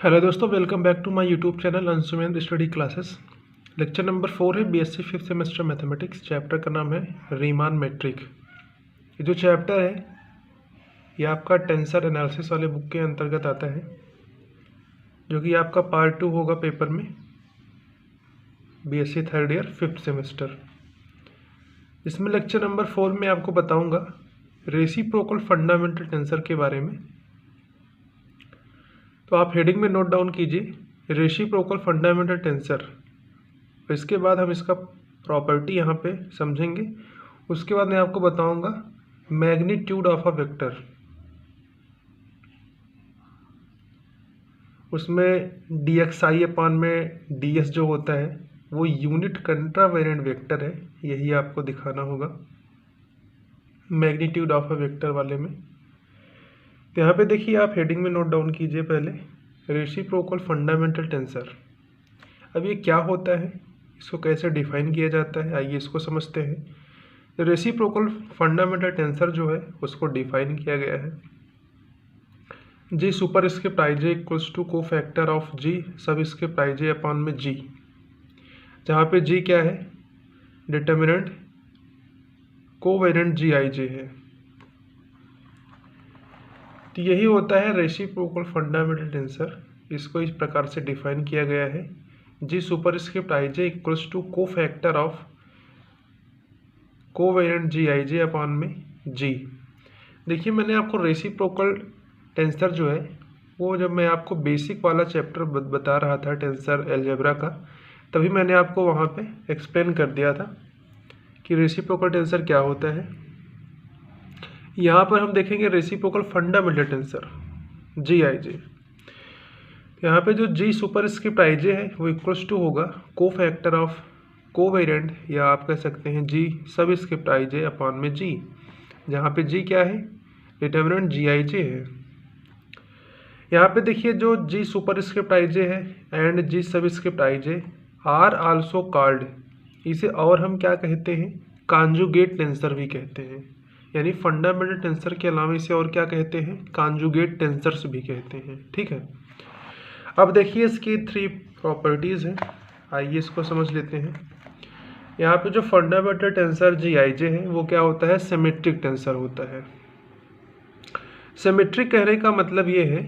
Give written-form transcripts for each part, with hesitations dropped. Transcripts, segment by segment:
Hello दोस्तों, welcome back to my YouTube channel Anshumendra study classes. Lecture number 4 है BSc fifth semester mathematics. Chapter का नाम है Riemann metric. ये जो चैप्टर है ये आपका टेंसर एनालिसिस वाले बुक के अंतर्गत आता है, जो कि आपका पार्ट 2 होगा पेपर में, BSc third year fifth semester. इसमें लेक्चर नंबर 4 में आपको बताऊँगा रेसिप्रोकल फंडामेंटल टेंसर के बारे में। तो आप हेडिंग में नोट डाउन कीजिए रेसिप्रोकल फंडामेंटल टेंसर। इसके बाद हम इसका प्रॉपर्टी यहाँ पे समझेंगे। उसके बाद मैं आपको बताऊंगा मैग्नीट्यूड ऑफ अ वेक्टर। उसमें dxi अपान में ds जो होता है वो यूनिट कंट्रावेरिएंट वेक्टर है, यही आपको दिखाना होगा मैग्नीट्यूड ऑफ अ वेक्टर वाले में। तो यहाँ पे देखिए, आप हेडिंग में नोट डाउन कीजिए पहले रेसिप्रोकल फंडामेंटल टेंसर। अब ये क्या होता है, इसको कैसे डिफाइन किया जाता है, आइए इसको समझते हैं। तो रेसिप्रोकल फंडामेंटल टेंसर जो है उसको डिफाइन किया गया है g superscript I j equals to cofactor of g subscript I j upon में जी, जहाँ पे जी क्या है, determinant covariant g i J है। तो यही होता है रेसिप्रोकल फंडामेंटल टेंसर। इसको इस प्रकार से डिफाइन किया गया है g superscript I j equals to cofactor of covariant g i j upon में जी। देखिए, मैंने आपको रेसिप्रोकल टेंसर जो है वो जब मैं आपको बेसिक वाला चैप्टर बता रहा था टेंसर अलजेब्रा का, तभी मैंने आपको वहाँ पे एक्सप्लेन कर दिया था कि रेसिप्रोकल टेंसर क्या होता है। यहाँ पर हम देखेंगे reciprocal fundamental tensor ji i जे। यहाँ पे जो जी सुपरस्क्रिप्ट आई जे है वो इक्वल्स टू होगा को फैक्टर ऑफ कोवेरिएंट, या आप कह सकते हैं जी सबस्क्रिप्ट आई जे अपान में जी, जहाँ पे जी क्या है, डिटर्मिनेंट जी आई जे है। यहाँ पे देखिए, जो जी सुपरस्क्रिप्ट आई जे है and G subscript I J are also called, इसे और हम क्या कहते हैं, कॉन्जुगेट टेंसर भी कहते हैं। यानी फंडामेंटल टेंसर के अलावा इसे और क्या कहते हैं, कॉन्जुगेट टेंसर्स भी कहते हैं। ठीक है, अब देखिए इसकी 3 प्रॉपर्टीज़ हैं, आइए इसको समझ लेते हैं। यहाँ पे जो fundamental tensor ji i J है वो क्या होता है, सिमेट्रिक टेंसर होता है। सिमेट्रिक कहने का मतलब ये है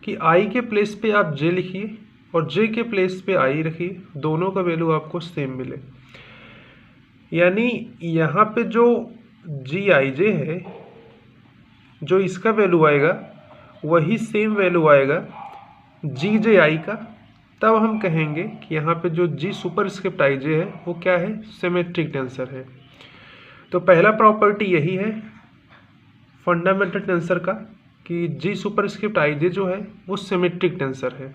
कि आई के प्लेस पे आप जे लिखिए और जे के प्लेस पे आई रखिए, दोनों का वैल्यू आपको सेम मिले। यानी यहाँ पे जो जी आई जे है, जो इसका वैल्यू आएगा वही सेम वैल्यू आएगा जी जे आई का। तब हम कहेंगे कि यहाँ पे जो जी सुपरस्क्रिप्ट आई जे है वो क्या है, सिमेट्रिक टेंसर है। तो पहला प्रॉपर्टी यही है फंडामेंटल टेंसर का कि जी सुपरस्क्रिप्ट आई जे जो है वो सिमेट्रिक टेंसर है।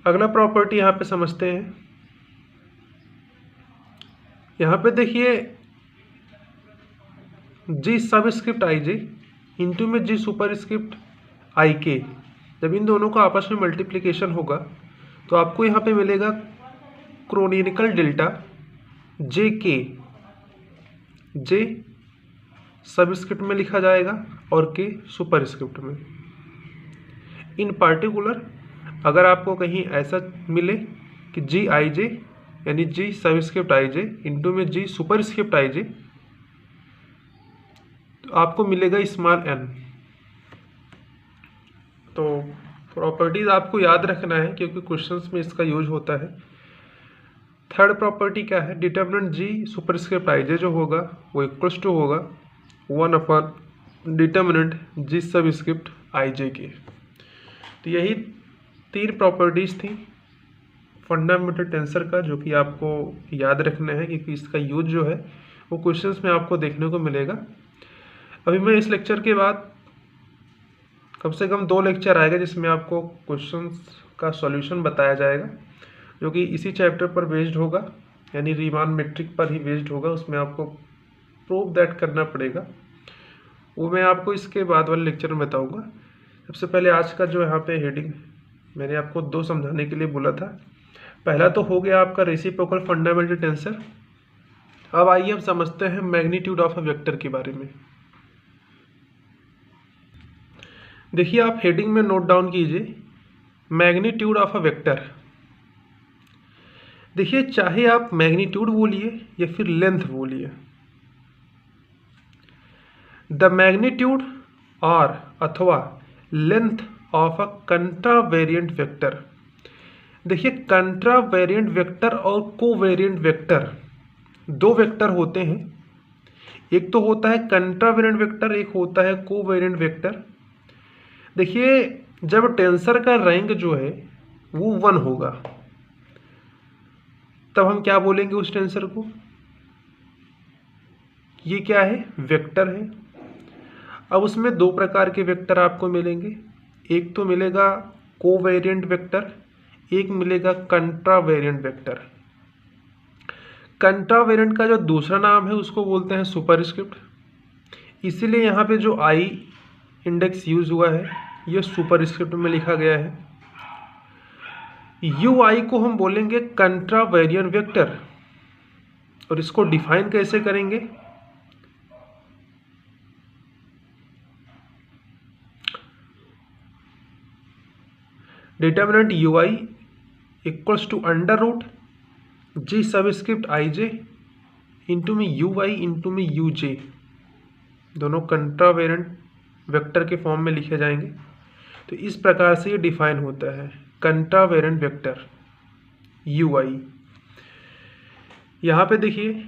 अगला प्रॉपर्टी यहाँ पे समझते हैं। यहाँ पे देखिए, जी सबस्क्रिप्ट आई जे इंटू में जी सुपरस्क्रिप्ट आई के, जब इन दोनों का आपस में मल्टीप्लिकेशन होगा तो आपको यहाँ पे मिलेगा क्रोनिकल डेल्टा जे के, जे सबस्क्रिप्ट में लिखा जाएगा और के सुपरस्क्रिप्ट में। इन पार्टिकुलर अगर आपको कहीं ऐसा मिले कि जी आई जे यानी जी सबस्क्रिप्ट आई जे इंटू में जी सुपरस्क्रिप्ट आई जे, तो आपको मिलेगा स्मॉल एन। तो प्रॉपर्टीज आपको याद रखना है क्योंकि क्वेश्चंस में इसका यूज होता है। थर्ड प्रॉपर्टी क्या है, डिटर्मिनेंट जी सुपरस्क्रिप्ट आई जे जो होगा वो इक्वल्स टू होगा 1 अपॉन डिटर्मिनेंट जी सबस्क्रिप्ट आई जे के। तो यही 3 प्रॉपर्टीज थी फंडामेंटल टेंसर का, जो कि आपको याद रखना है क्योंकि इसका यूज जो है वो क्वेश्चंस में आपको देखने को मिलेगा। अभी मैं इस लेक्चर के बाद कम से कम 2 लेक्चर आएगा जिसमें आपको क्वेश्चंस का सॉल्यूशन बताया जाएगा, जो कि इसी चैप्टर पर बेस्ड होगा, यानी रीमान मेट्रिक पर ही बेस्ड होगा। उसमें आपको प्रूव दैट करना पड़ेगा, वो मैं आपको इसके बाद वाले लेक्चर में बताऊंगा। सबसे पहले आज का जो यहाँ पे हेडिंग मैंने आपको 2 समझाने के लिए बोला था। पहला तो हो गया आपका रेसिप्रोकल फंडामेंटल टेंसर। अब आइए हम समझते हैं मैग्नीट्यूड ऑफ अ वेक्टर के बारे में। देखिए आप हेडिंग में नोट डाउन कीजिए मैग्नीट्यूड ऑफ अ वेक्टर। देखिए चाहे आप मैग्नीट्यूड बोलिए या फिर लेंथ बोलिए, द मैग्नीट्यूड और अथवा length of a contravariant vector. देखिए कंट्रावेरिएंट वेक्टर और कोवेरिएंट वेक्टर दो वेक्टर होते हैं, एक तो होता है कंट्रावेरिएंट वेक्टर, एक होता है कोवेरिएंट वेक्टर। देखिए जब टेंसर का रैंक जो है वो 1 होगा तब हम क्या बोलेंगे उस टेंसर को, ये क्या है, वेक्टर है। अब उसमें दो प्रकार के वेक्टर आपको मिलेंगे, एक तो मिलेगा कोवेरिएंट वेक्टर, एक मिलेगा कंट्रावेरिएंट वेक्टर। कंट्रावेरिएंट का जो दूसरा नाम है उसको बोलते हैं सुपरस्क्रिप्ट, इसीलिए यहाँ पे जो आई इंडेक्स यूज हुआ है ये सुपरस्क्रिप्ट में लिखा गया है। यू आई को हम बोलेंगे कंट्रावेरिएंट वेक्टर, और इसको डिफाइन कैसे करेंगे, determinant U I equals to under root G subscript I J into में यू आई इंटू में यू जे, दोनों कंट्रावेरिएंट वेक्टर के फॉर्म में लिखे जाएंगे। तो इस प्रकार से ये डिफाइन होता है कंट्रावेरिएंट वेक्टर यू आई। यहाँ पे देखिए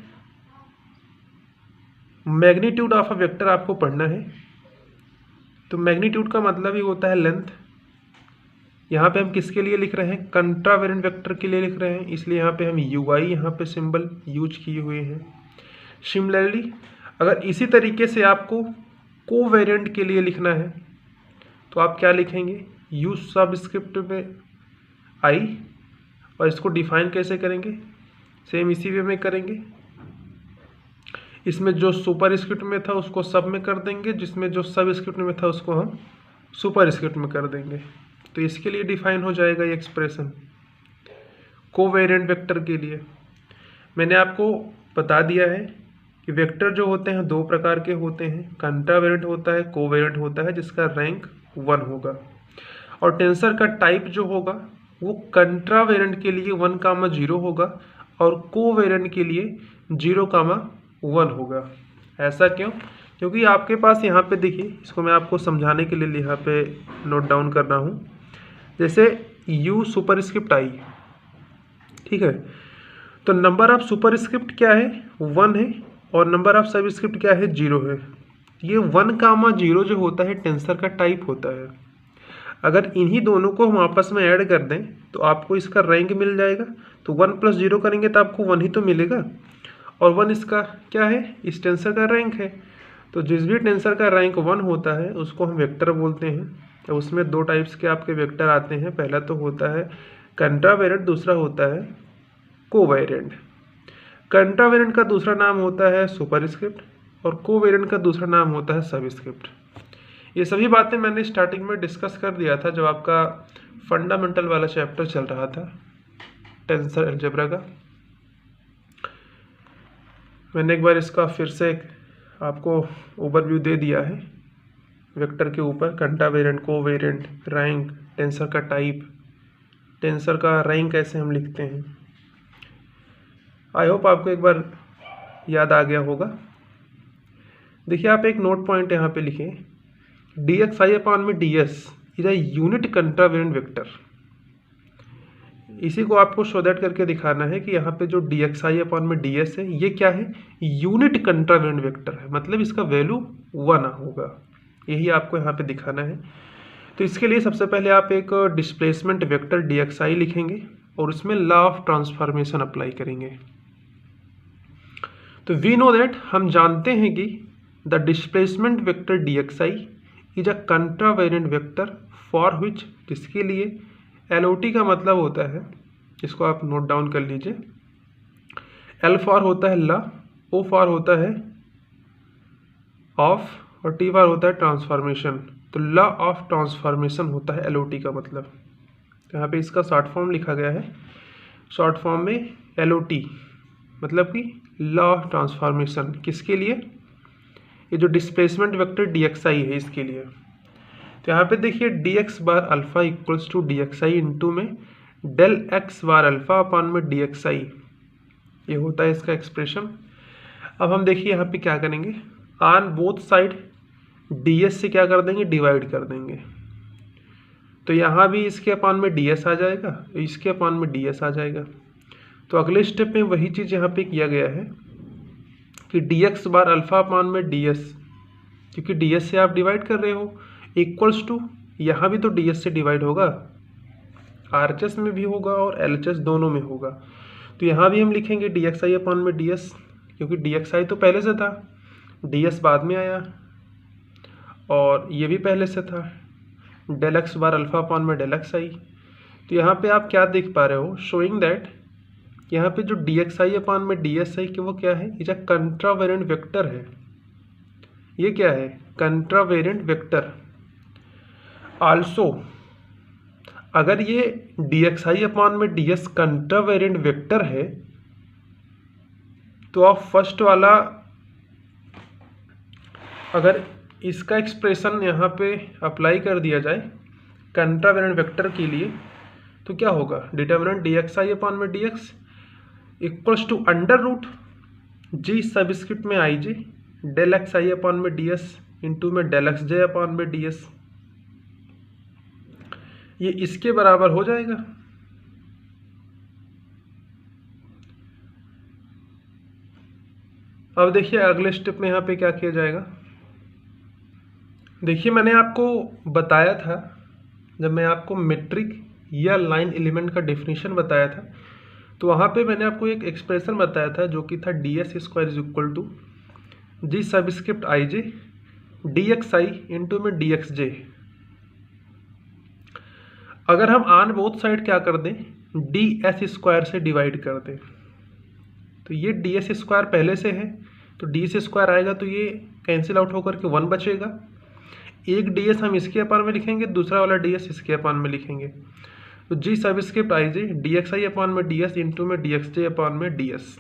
मैग्नीट्यूड ऑफ अ वेक्टर आपको पढ़ना है, तो मैग्नीट्यूड का मतलब ही होता है लेंथ। यहाँ पे हम किसके लिए लिख रहे हैं, कंट्रावेरिएंट वेक्टर के लिए लिख रहे हैं, इसलिए यहाँ पे हम यू आई यहाँ पे सिंबल यूज किए हुए हैं। सिमिलरली अगर इसी तरीके से आपको कोवेरिएंट के लिए लिखना है तो आप क्या लिखेंगे, यू सबस्क्रिप्ट में आई, और इसको डिफाइन कैसे करेंगे, सेम इसी वे में करेंगे। इसमें जो सुपरस्क्रिप्ट में था उसको सब में कर देंगे, जिसमें जो सबस्क्रिप्ट में था उसको हम सुपरस्क्रिप्ट में कर देंगे। तो इसके लिए डिफाइन हो जाएगा ये एक्सप्रेशन कोवेरिएंट वेक्टर के लिए। मैंने आपको बता दिया है कि वेक्टर जो होते हैं दो प्रकार के होते हैं, कंट्रावेरिएंट होता है, कोवेरिएंट होता है, जिसका रैंक 1 होगा। और टेंसर का टाइप जो होगा वो कंट्रावेरिएंट के लिए 1,0 होगा और कोवेरिएंट के लिए 0,1 होगा। ऐसा क्यों, क्योंकि आपके पास यहाँ पे देखिए, इसको मैं आपको समझाने के लिए यहाँ पे नोट डाउन कर रहा हूँ। जैसे यू सुपरस्क्रिप्ट आई, ठीक है, तो नंबर ऑफ सुपरस्क्रिप्ट क्या है, 1 है, और नंबर ऑफ सबस्क्रिप्ट क्या है, 0 है। ये 1,0 जो होता है टेंसर का टाइप होता है। अगर इन्हीं दोनों को हम आपस में ऐड कर दें तो आपको इसका रैंक मिल जाएगा। तो 1 + 0 करेंगे तो आपको 1 ही तो मिलेगा, और 1 इसका क्या है, इस टेंसर का रैंक है। तो जिस भी टेंसर का रैंक 1 होता है उसको हम वेक्टर बोलते हैं। तो उसमें दो टाइप्स के आपके वेक्टर आते हैं, पहला तो होता है कंट्रावेरिएंट, दूसरा होता है कोवेरिएंट। कंट्रावेरिएंट का दूसरा नाम होता है सुपरस्क्रिप्ट और कोवेरिएंट का दूसरा नाम होता है सबस्क्रिप्ट। ये सभी बातें मैंने स्टार्टिंग में डिस्कस कर दिया था जब आपका फंडामेंटल वाला चैप्टर चल रहा था टेंसर अलजेब्रा का। मैंने एक बार इसका फिर से आपको ओवरव्यू दे दिया है वेक्टर के ऊपर, कंट्रावेरिएंट, कोवेरिएंट, रैंक, टेंसर का टाइप, टेंसर का रैंक कैसे हम लिखते हैं। आई होप आपको एक बार याद आ गया होगा। देखिए आप एक नोट पॉइंट यहाँ पे लिखें, dxi/ds is a unit contravariant vector. इसी को आपको शो दैट करके दिखाना है कि यहाँ पे जो dxi/ds है ये क्या है, यूनिट कंट्रावेरिएंट वेक्टर है, मतलब इसका वैल्यू 1 होगा, यही आपको यहाँ पे दिखाना है। तो इसके लिए सबसे पहले आप एक डिस्प्लेसमेंट वेक्टर dxi लिखेंगे और उसमें लॉ ऑफ ट्रांसफॉर्मेशन अप्लाई करेंगे। तो वी नो दैट, हम जानते हैं कि the displacement vector dxi is a contravariant vector for which, जिसके लिए LOT का मतलब होता है, इसको आप नोट डाउन कर लीजिए, L फॉर होता है ला, O फॉर होता है ऑफ, और T फॉर होता है ट्रांसफॉर्मेशन। तो लॉ ऑफ ट्रांसफॉर्मेशन होता है LOT का मतलब। यहाँ पे इसका शॉर्ट फॉर्म लिखा गया है, शॉर्ट फॉर्म में LOT मतलब कि लॉ ऑफ ट्रांसफॉर्मेशन, किसके लिए, ये जो डिस्प्लेसमेंट वेक्टर dxi है इसके लिए। तो यहाँ पे देखिए D X bar alpha equals to D X I into में del X bar alpha upon में डी एक्स आई, ये होता है इसका एक्सप्रेशन। अब हम देखिए यहाँ पे क्या करेंगे, on both side D S से क्या कर देंगे, डिवाइड कर देंगे। तो यहाँ भी इसके अपॉन में डी एस आ जाएगा, इसके अपॉन में डी एस आ जाएगा। तो अगले स्टेप में वही चीज़ यहाँ पे किया गया है कि D X bar alpha upon में डी एस, क्योंकि डी एस से आप डिवाइड कर रहे हो, इक्वल्स टू यहाँ भी तो डी एस से डिवाइड होगा, आर एच एस में भी होगा और एल एच एस दोनों में होगा। तो यहाँ भी हम लिखेंगे डी एक्स आई अपॉन में डी एस, क्योंकि डी एक्स आई तो पहले से था, डी एस बाद में आया, और ये भी पहले से था, del X bar alpha upon में डेल एक्स आई। तो यहाँ पे आप क्या देख पा रहे हो, शोइंग दैट यहाँ पे जो डी एक्स आई अपॉन में डी एस आई कि वो क्या है, ये कंट्रावेरिएंट वेक्टर है। ये क्या है, कंट्रावेरिएंट वेक्टर। आल्सो अगर ये डी एक्स आई अपॉन में डी एस कंट्रावेरिएंट वेक्टर है, तो आप फर्स्ट वाला अगर इसका एक्सप्रेशन यहाँ पे अप्लाई कर दिया जाए कंट्रावेरिएंट वेक्टर के लिए, तो क्या होगा, determinant D X I upon में D X equals to under root G subscript में I J del X I upon में डी एस इंटू में डेल एक्स जे अपॉन में डी एस, ये इसके बराबर हो जाएगा। अब देखिए अगले स्टेप में यहाँ पे क्या किया जाएगा। देखिए मैंने आपको बताया था, जब मैं आपको मेट्रिक या लाइन एलिमेंट का डेफिनेशन बताया था, तो वहाँ पे मैंने आपको एक एक्सप्रेशन बताया था जो कि था D S square is equal to G subscript I J D X I into में डी एक्स जे। अगर हम ऑन बोथ साइड क्या कर दें, डी एस स्क्वायर से डिवाइड कर दें, तो ये डी एस स्क्वायर पहले से है, तो डी एस स्क्वायर आएगा तो ये कैंसिल आउट होकर के 1 बचेगा। एक डी एस हम इसके अपान में लिखेंगे, दूसरा वाला डी एस इसके अपान में लिखेंगे। तो G subscript I J D X I upon में डी एस इंटू में डी एक्स जे अपान में डी एस।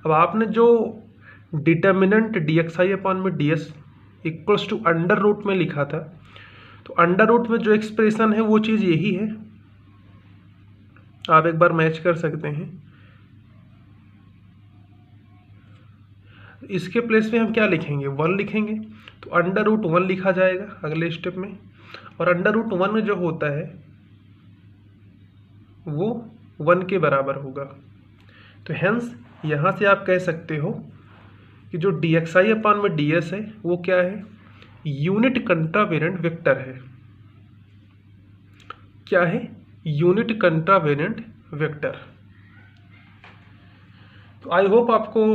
अब आपने जो determinant D X I upon में D S equals to under root में लिखा था, तो अंडर रूट में जो एक्सप्रेशन है वो चीज़ यही है, आप एक बार मैच कर सकते हैं। इसके प्लेस में हम क्या लिखेंगे, 1 लिखेंगे, तो अंडर रूट 1 लिखा जाएगा अगले स्टेप में, और अंडर रूट 1 में जो होता है वो 1 के बराबर होगा। तो हेंस यहाँ से आप कह सकते हो कि जो डी एक्स आई अपान में डी एस है वो क्या है, यूनिट कंट्रावेरिएंट वेक्टर है। क्या है, यूनिट कंट्रावेरिएंट वेक्टर। तो आई होप आपको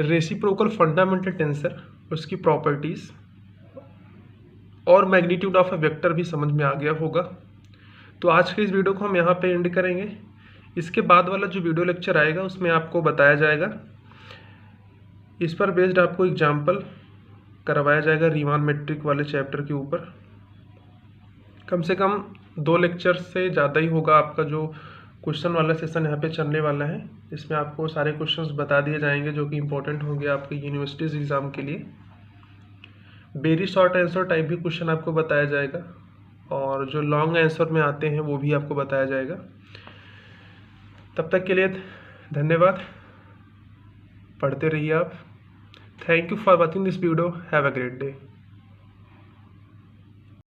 रेसिप्रोकल फंडामेंटल टेंसर, उसकी प्रॉपर्टीज और मैग्नीट्यूड ऑफ अ वेक्टर भी समझ में आ गया होगा। तो आज के इस वीडियो को हम यहाँ पे एंड करेंगे। इसके बाद वाला जो वीडियो लेक्चर आएगा उसमें आपको बताया जाएगा, इस पर बेस्ड आपको एग्जाम्पल करवाया जाएगा रीमान मेट्रिक वाले चैप्टर के ऊपर। कम से कम 2 लेक्चर से ज़्यादा ही होगा आपका जो क्वेश्चन वाला सेशन यहाँ पे चलने वाला है। इसमें आपको सारे क्वेश्चंस बता दिए जाएंगे जो कि इंपॉर्टेंट होंगे आपके यूनिवर्सिटीज़ एग्ज़ाम के लिए। वेरी शॉर्ट आंसर टाइप भी क्वेश्चन आपको बताया जाएगा, और जो लॉन्ग आंसर में आते हैं वो भी आपको बताया जाएगा। तब तक के लिए धन्यवाद, पढ़ते रहिए आप। Thank you for watching this video, have a great day.